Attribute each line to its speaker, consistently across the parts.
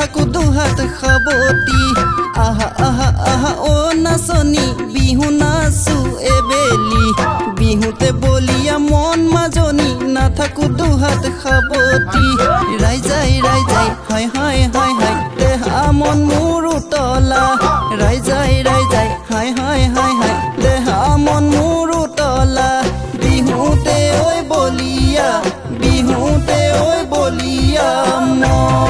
Speaker 1: নাথাকো দুহাত খাবতি আহা আহা আহা ও নাচনি বিহু নাচো এবেলি বিহুতে বলিয়া মন মাজনি নাথাকো দুহাত খাবতি ৰাইজাই ৰাইজাই হাই হাই হাই হাই দেহা মন মোৰ উতলা ৰাইজাই ৰাইজাই হাই হাই হাই হাই দেহা মন মোৰ উতলা বিহুতে ঐ বলিয়া বিহুতে ঐ বলিয়া মন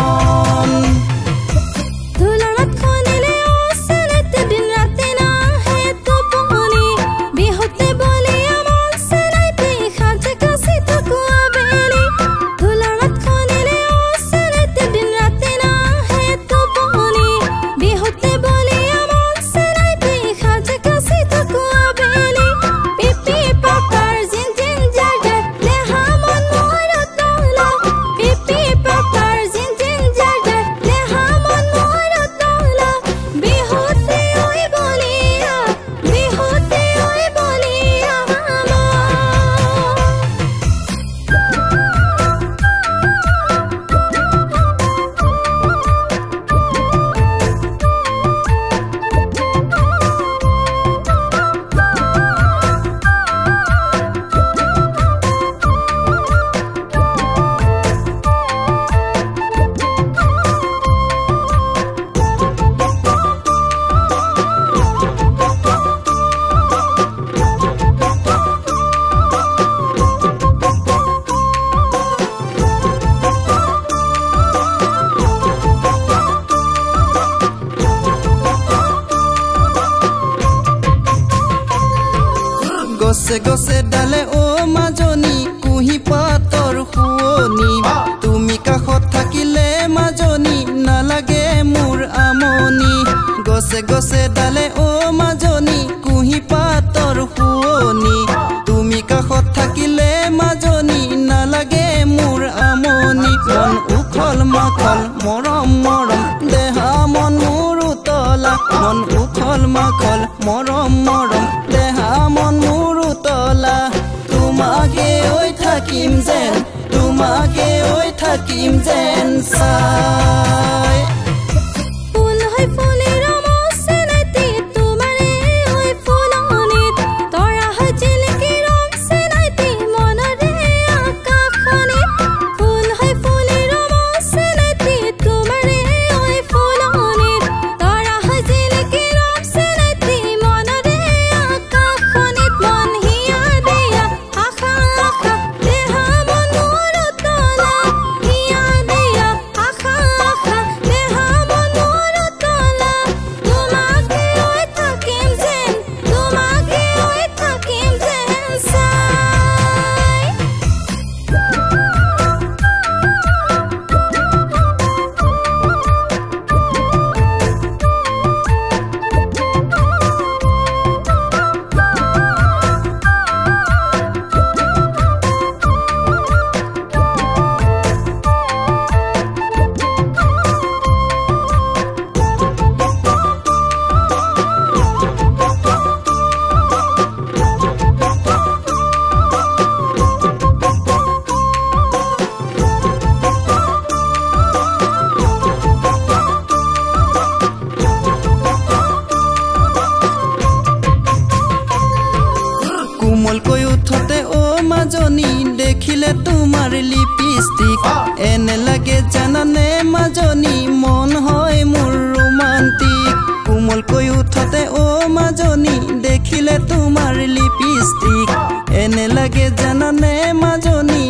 Speaker 1: গছে গছে ডালে ও মাজনী কুহি পাতৰ শুৱনি তুমি কাষত থাকিলে মাজনী নালাগে মোৰ আমনি গছে গছে ডালে ও মাজনী কুহি পাতৰ শুৱনি তুমি কাষত থাকিলে মাজনী নালাগে মোৰ আমনি মন উখল মাখল মৰম মৰম দেহা মন মোৰ উতলা মন উখল মাখল মৰম মৰম দেহা মন মোৰ উতলা তোমাকে ঐ থাকিম যেন তোমাকে ঐ থাকিম যেন চাই কোমলকৈ উঠতে ও মাজনী দেখিলে তোমাৰ লিপষ্টিক এনে লাগে জানানে মাজনী মন হয় মোৰ ৰোমান্টিক কোমলকৈ উঠতে ও মাজনী দেখিলে তোমাৰ লিপষ্টিক এনে লাগে জানানে মাজনী